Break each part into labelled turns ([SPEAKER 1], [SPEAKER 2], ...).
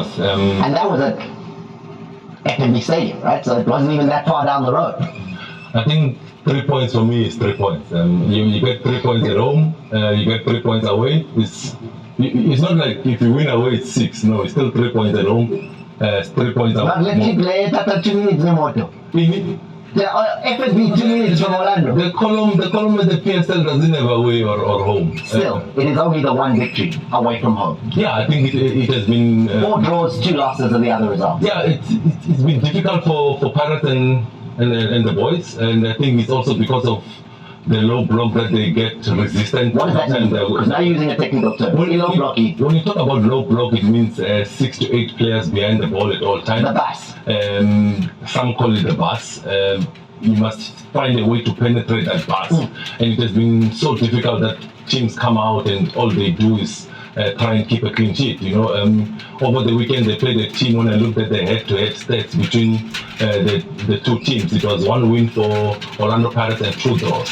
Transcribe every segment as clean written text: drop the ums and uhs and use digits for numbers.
[SPEAKER 1] Thomas.
[SPEAKER 2] And that was at FNB Stadium, right? So it wasn't even that far down the road.
[SPEAKER 1] I think 3 points for me is 3 points. You get 3 points at home, you get 3 points away. It's not like if you win away it's 6. No, it's still 3 points at home, 3 points
[SPEAKER 2] But
[SPEAKER 1] away.
[SPEAKER 2] let's keep playing after 2 minutes in Moto. FNB 2 minutes from Orlando.
[SPEAKER 1] The column at the PSL doesn't have away or home.
[SPEAKER 2] Still, it is only the one victory away from home.
[SPEAKER 1] Yeah, I think it has been
[SPEAKER 2] 4 draws, 2 losses, and the other results.
[SPEAKER 1] Yeah, it's been difficult for Pirates and the boys, and I think it's also because of the low block that they get resistant.
[SPEAKER 2] What does that mean? Because now you're using a technical term. When you
[SPEAKER 1] talk about low block, it means 6 to 8 players behind the ball at all times.
[SPEAKER 2] The bus.
[SPEAKER 1] Some call it the bus. You must find a way to penetrate that bus, and it has been so difficult that teams come out and all they do is try and keep a clean sheet. Over the weekend they played a team. When I looked at the head-to-head stats between the two teams, it was 1 win for Orlando Pirates and 2 draws.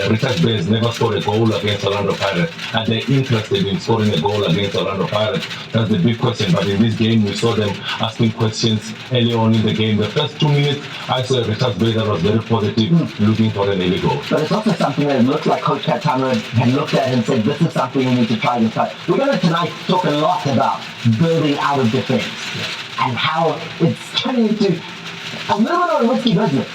[SPEAKER 1] Richards Bay has never scored a goal against Orlando Pirates. Are they interested in scoring a goal against Orlando Pirates? That's the big question. But in this game, we saw them asking questions early on in the game. The first 2 minutes, I saw Richards Bay that was very positive, looking for an early goal.
[SPEAKER 2] But it's also something that looks like Coach Katana had looked at and said, this is something we need to try and touch. We're going to tonight talk a lot about building out of defense and how it's turning into a little bit of a risky business.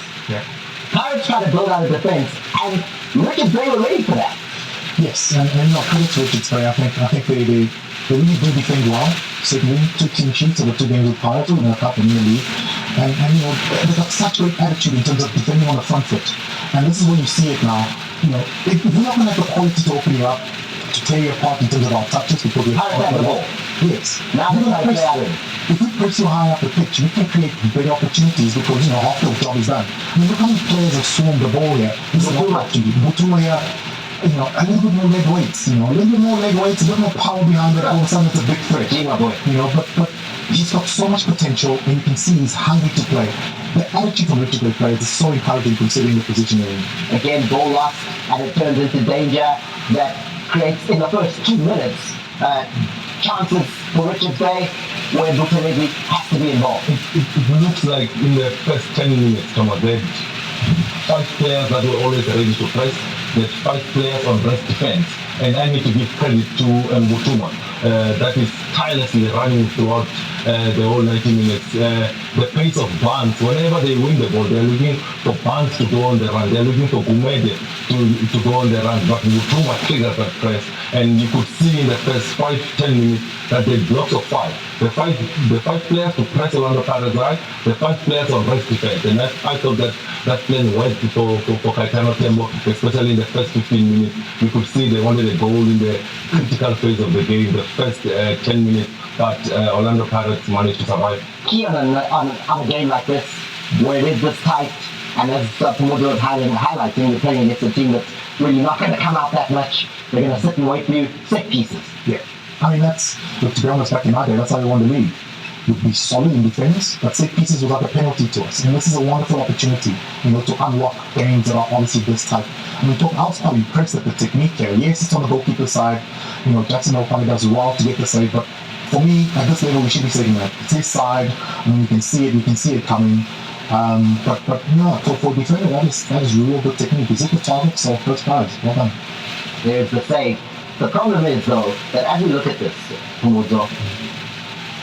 [SPEAKER 2] Pirates try to build out of defense, and Richards Bay were ready for that.
[SPEAKER 3] Yes, and credit to Richards Bay. I think they really do defend well. So we need 2 team sheets over 2 games with Pirates in a cup in the league. And they've got such great attitude in terms of defending on the front foot. And this is where you see it now. If we're not going to have the quality to open you up, to tear you apart in terms of our touches, because we have
[SPEAKER 2] the ball.
[SPEAKER 3] Yes.
[SPEAKER 2] Now
[SPEAKER 3] if we press you high up the pitch, we can create better opportunities because half the job is done. Look how many players have swarmed the ball here. Mutua here. A little bit more leg weights. A little bit more leg weights, a little more power behind it. All of a sudden, it's a big threat. But he's got so much potential, and you can see he's hungry to play. The attitude from Richard Bay players is so encouraging considering the position they're in.
[SPEAKER 2] Again, goal lost, and it turns into danger that creates in the first 2 minutes chances for Richards Bay where Butanegli has to be involved.
[SPEAKER 1] It looks like in the first 10 minutes, Thomas, they had 5 players that were always ready to press. They had 5 players on rest defense. And I need to give credit to Mbutuma. That is tirelessly running throughout the whole 90 minutes. The pace of Barnes, whenever they win the ball, they're looking for Barnes to go on the run. They're looking for Gumede to go on the run. But Mbutuma triggers that press. And you could see in the first 5-10 minutes that they blocks of 5. The five players to press around the Pirates right, the 5 players on rest defense. And I thought that plan worked for Caetano Tembo, especially in the first 15 minutes. You could see they wanted a goal in the critical phase of the game, the first 10 minutes, but Orlando Pirates managed to survive.
[SPEAKER 2] Key on a game like this, where it is this tight, and as Pomodo was highlighting, you're playing against a team that's really not going to come out that much. They're going to sit and wait for you, set pieces.
[SPEAKER 3] Yeah. I mean, to be honest, back in our day, that's how we won the league. We'd be solid in defense, but set pieces was like a penalty to us. And this is a wonderful opportunity, to unlock games that are obviously this type. I mean, I was probably impressed at the technique here. Yes, it's on the goalkeeper side. Jackson probably does well to get the save, but for me, at this level, we should be saving that. It's his side. I mean, we can see it coming. But no, for defender, that is real good technique. Is it the target? So first prize. Well done.
[SPEAKER 2] There's the save. The problem is, though, that as we look at this, Pomodo,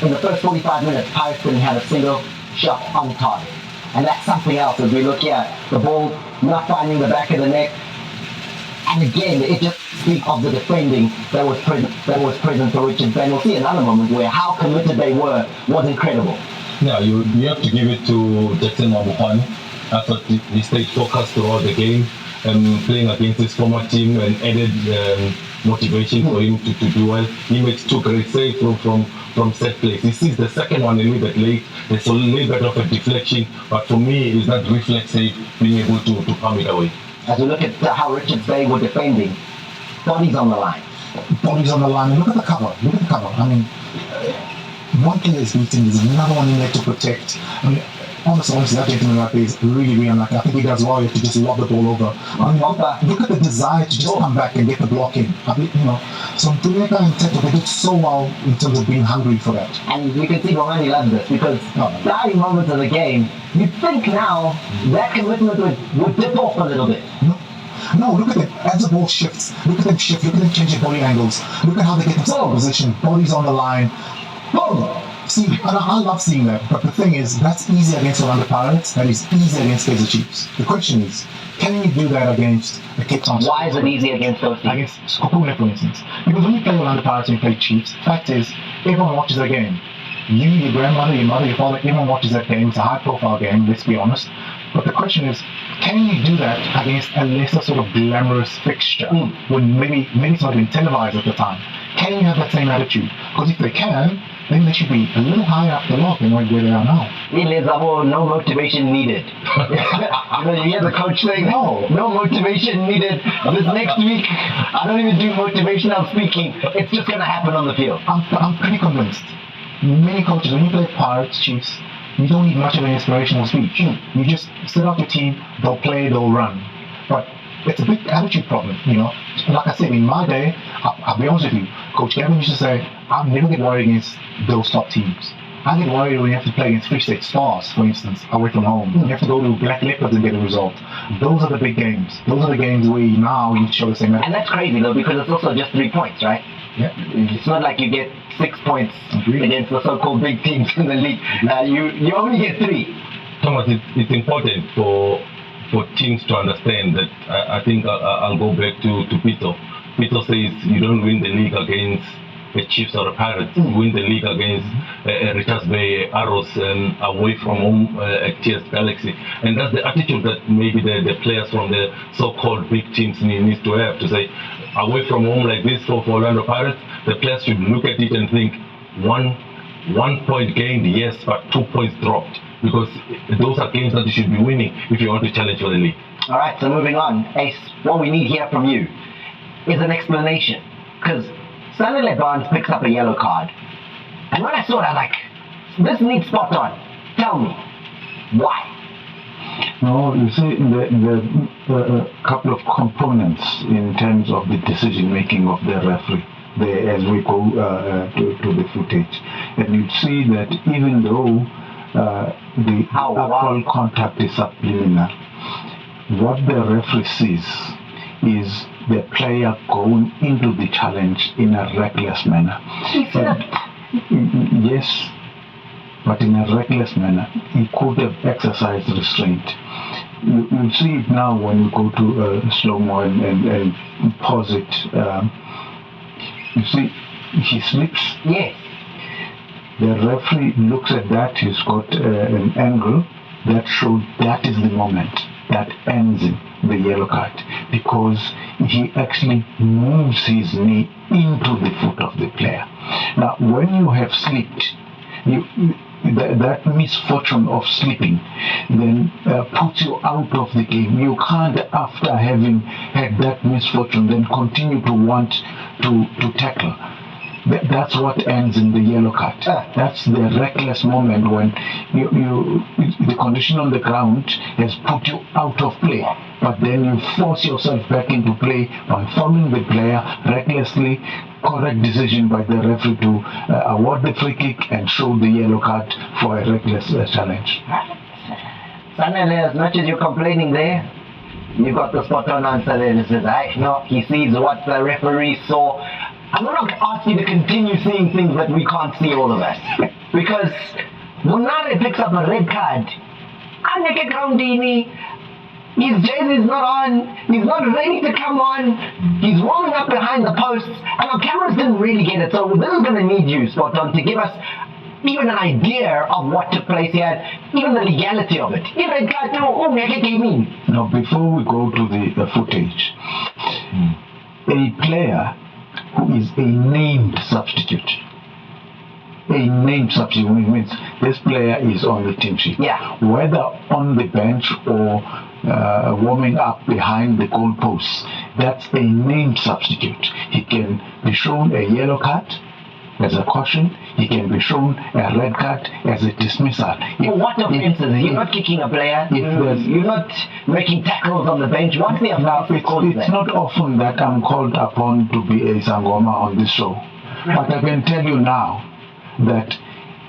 [SPEAKER 2] in the first 45 minutes, Pirates didn't have a single shot on target. And that's something else as we look here. The ball not finding the back of the net. And again, it just speaks of the defending that was present for Richards Bay. We'll see another moment where how committed they were was incredible.
[SPEAKER 1] Yeah, you have to give it to Jackson Mabukwane. I thought he stayed focused throughout the game, playing against his former team, and added motivation for him to do well. He makes 2 great saves from set plays. He sees the second one a little bit late. There's a little bit of a deflection, but for me, it's that reflex save, being able to palm it away.
[SPEAKER 2] As we look at how Richards Bay were defending, bodies on the line.
[SPEAKER 3] Bodies on the line. And look at the cover. I mean, one player is beating, there's another one in there to protect. I mean, honestly, that gentleman right there is really, really unlucky. I think he does well to just lob the ball over. I mean, look at the desire to just come back and get the block in. So Ntuleka and Teto, they did so well in terms of being hungry for that.
[SPEAKER 2] And you can see Romani loves this because dying moments of the game, you think now that commitment would dip off a little bit.
[SPEAKER 3] No, look at them. As the ball shifts, look at them shift, look at them change their body angles. Look at how they get themselves in position, bodies on the line. Boom! See, and I love seeing that, but the thing is, that's easy against Orlando Pirates, that is easy against Kaizer Chiefs. The question is, can you do that against the Cape Town?
[SPEAKER 2] Why is it easy against those teams?
[SPEAKER 3] Against Skopune, for instance. Because when you play Orlando Pirates and you play Chiefs, fact is, everyone watches the game. You, your grandmother, your mother, your father, everyone watches that game. It's a high-profile game, let's be honest. But the question is, can you do that against a lesser sort of glamorous fixture when maybe it's not even televised at the time? Can you have that same attitude? Because if they can, then they should be a little higher up the log than where they are now.
[SPEAKER 2] No motivation needed. You hear the coach saying, no motivation needed. This next week, I don't even do motivational speaking. It's just going to happen on the field.
[SPEAKER 3] I'm pretty convinced. Many coaches, when you play Pirates, Chiefs, you don't need much of an inspirational speech. You just set out your team, they'll play, they'll run. But it's a big attitude problem, Like I said, in my day, I'll be honest with you, Coach Gavin used to say, I'll never get worried against those top teams. I get worried when you have to play against Free State Stars, for instance, away from home. You have to go to Black Leopards and get a result. Those are the big games. Those are the games where now you show the same attitude.
[SPEAKER 2] And that's crazy, though, because it's also just 3 points, right?
[SPEAKER 3] Yeah.
[SPEAKER 2] It's not like you get 6 points against the so-called big teams in the league. You only get 3.
[SPEAKER 1] Thomas, it's important for teams to understand that. I think I'll go back to Peter. Peter says you don't win the league against the Chiefs or the Pirates. You win the league against Richards Bay, Arrows, and away from home at TS Galaxy. And that's the attitude that maybe the players from the so-called big teams need to have, to say, away from home like this for Orlando Pirates, the players should look at it and think, one point gained, yes, but 2 points dropped. Because those are games that you should be winning if you want to challenge for the league.
[SPEAKER 2] All right, so moving on. Ace, what we need here from you is an explanation. Because Sanele Barnes picks up a yellow card. And when I saw it, I was like, this needs spot on. Tell me, why?
[SPEAKER 4] No, you see, there are a couple of components in terms of the decision-making of the referee as we go to the footage. And you see that even though the actual contact is subliminal, what the referee sees is the player going into the challenge in a reckless manner. Yes, but in a reckless manner. He could have exercised restraint. You see it now when you go to slow-mo and pause it. You see, he slips.
[SPEAKER 2] Yes.
[SPEAKER 4] The referee looks at that. He's got an angle that shows that is the moment that ends in the yellow card, because he actually moves his knee into the foot of the player. Now, when you have slipped, that misfortune of slipping then puts you out of the game. You can't, after having had that misfortune, then continue to want to tackle. That's what ends in the yellow card. That's the reckless moment when the condition on the ground has put you out of play, but then you force yourself back into play by following the player recklessly. Correct decision by the referee to award the free kick and show the yellow card for a reckless challenge.
[SPEAKER 2] Sanele, as much as you're complaining there, you got the spot on answer there. He says, no, he sees what the referee saw. I'm going to ask you to continue seeing things that we can't see, all of us. Because Monare picks up a red card. Aneke Groundini, his jersey's not on, he's not ready to come on, he's warming up behind the posts, and our cameras didn't really get it. So this is going to need you, Spot On, to give us even an idea of what took place here, even the legality of it. Red card,
[SPEAKER 4] Now, before we go to the footage, a player who is a named substitute. A named substitute means this player is on the team sheet.
[SPEAKER 2] Yeah.
[SPEAKER 4] Whether on the bench or warming up behind the goalposts, that's a named substitute. He can be shown a yellow card as a caution. He can be shown a red card as a dismissal.
[SPEAKER 2] For what offences? You're not kicking a player. You're not making tackles on the bench. What's the offence?
[SPEAKER 4] It's not often that I'm called upon to be a Sangoma on this show. But I can tell you now that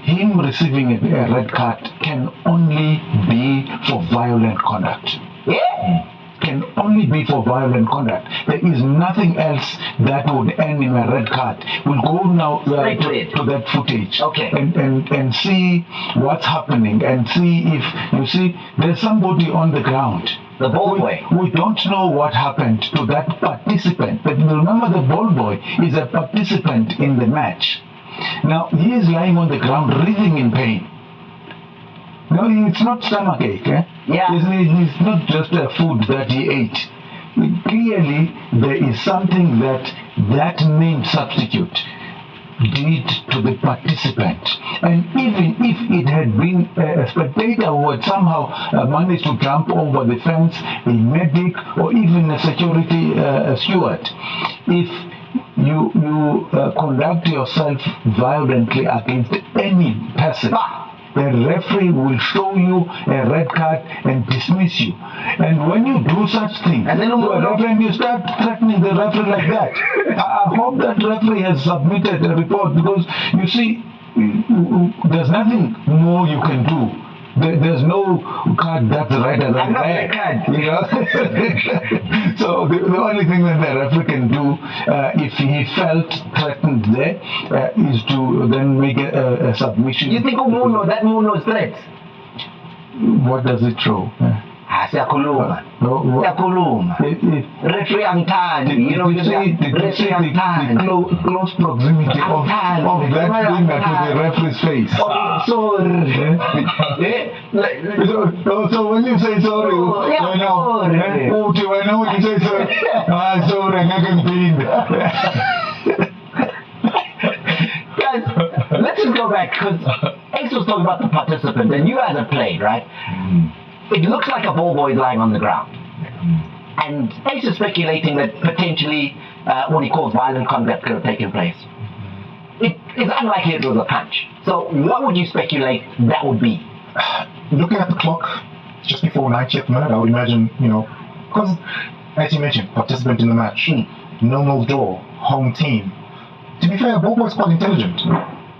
[SPEAKER 4] him receiving a red card can only be for violent conduct.
[SPEAKER 2] Yeah.
[SPEAKER 4] Can only be for violent conduct. There is nothing else that would end in a red card. We'll go now to that footage,
[SPEAKER 2] okay,
[SPEAKER 4] and see what's happening, and see if you see there's somebody on the ground.
[SPEAKER 2] The ball boy.
[SPEAKER 4] We don't know what happened to that participant. But remember, the ball boy is a participant in the match. Now he is lying on the ground, writhing in pain. No, it's not stomachache.
[SPEAKER 2] Yeah.
[SPEAKER 4] It's not just a food that he ate. Clearly, there is something that name substitute did to the participant. And even if it had been a spectator who had somehow managed to jump over the fence, a medic, or even a security steward, if you conduct yourself violently against any person, the referee will show you a red card and dismiss you. And when you do such things, and you start threatening the referee like that, I hope that referee has submitted a report, because you see, there's nothing more you can do. There's no card that's right as a red card, you know. So the only thing that the referee can do, if he felt threatened there, is to then make a submission.
[SPEAKER 2] You think that Muno's threats?
[SPEAKER 4] What does it show?
[SPEAKER 2] Siyakhuluma. Referee angithandi.
[SPEAKER 4] You know, you see the close proximity of that finger to the referee's face.
[SPEAKER 2] Sorry.
[SPEAKER 4] So when you say sorry, I know when you say sorry. Sorry, I'm not going
[SPEAKER 2] Guys, let's just go back, because Ace was talking about the participant, and you guys have played, right? It looks like a ball boy is lying on the ground. And Ace is speculating that potentially what he calls violent conduct could have taken place. It is unlikely it was a punch. So what would you speculate that would be?
[SPEAKER 3] Looking at the clock, just before 90th minute, I would imagine, because, as you mentioned, participant in the match, no draw, home team. To be fair, ball boy's quite intelligent.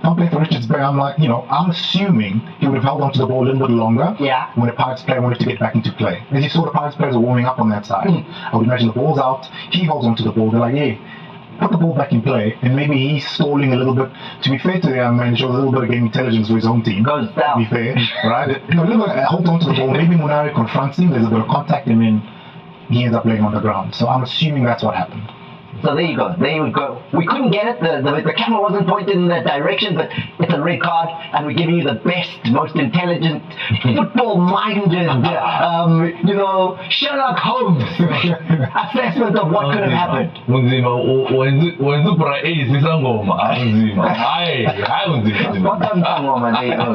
[SPEAKER 3] I'm playing for Richards Bay. I'm like, I'm assuming he would have held onto the ball a little bit longer when the Pirates player wanted to get back into play. As you saw, the Pirates players are warming up on that side. I would imagine the ball's out, he holds onto the ball, they're like, hey, put the ball back in play, and maybe he's stalling a little bit. To be fair to the young man, he shows a little bit of game intelligence for his own team.
[SPEAKER 2] Goes down.
[SPEAKER 3] To be fair, right? A little bit, holds onto the ball, maybe Monare confronts him, there's a bit of contact, and then he ends up laying on the ground. So I'm assuming that's what happened.
[SPEAKER 2] So there you go. There you go. We couldn't get it. The camera wasn't pointed in that direction, but it's a red card, and we're giving you the best, most intelligent, football-minded, Sherlock Holmes assessment of what could have happened.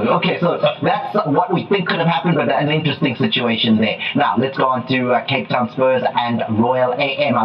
[SPEAKER 2] Okay, so that's what we think could have happened, but an interesting situation there. Now let's go on to Cape Town Spurs and Royal AM.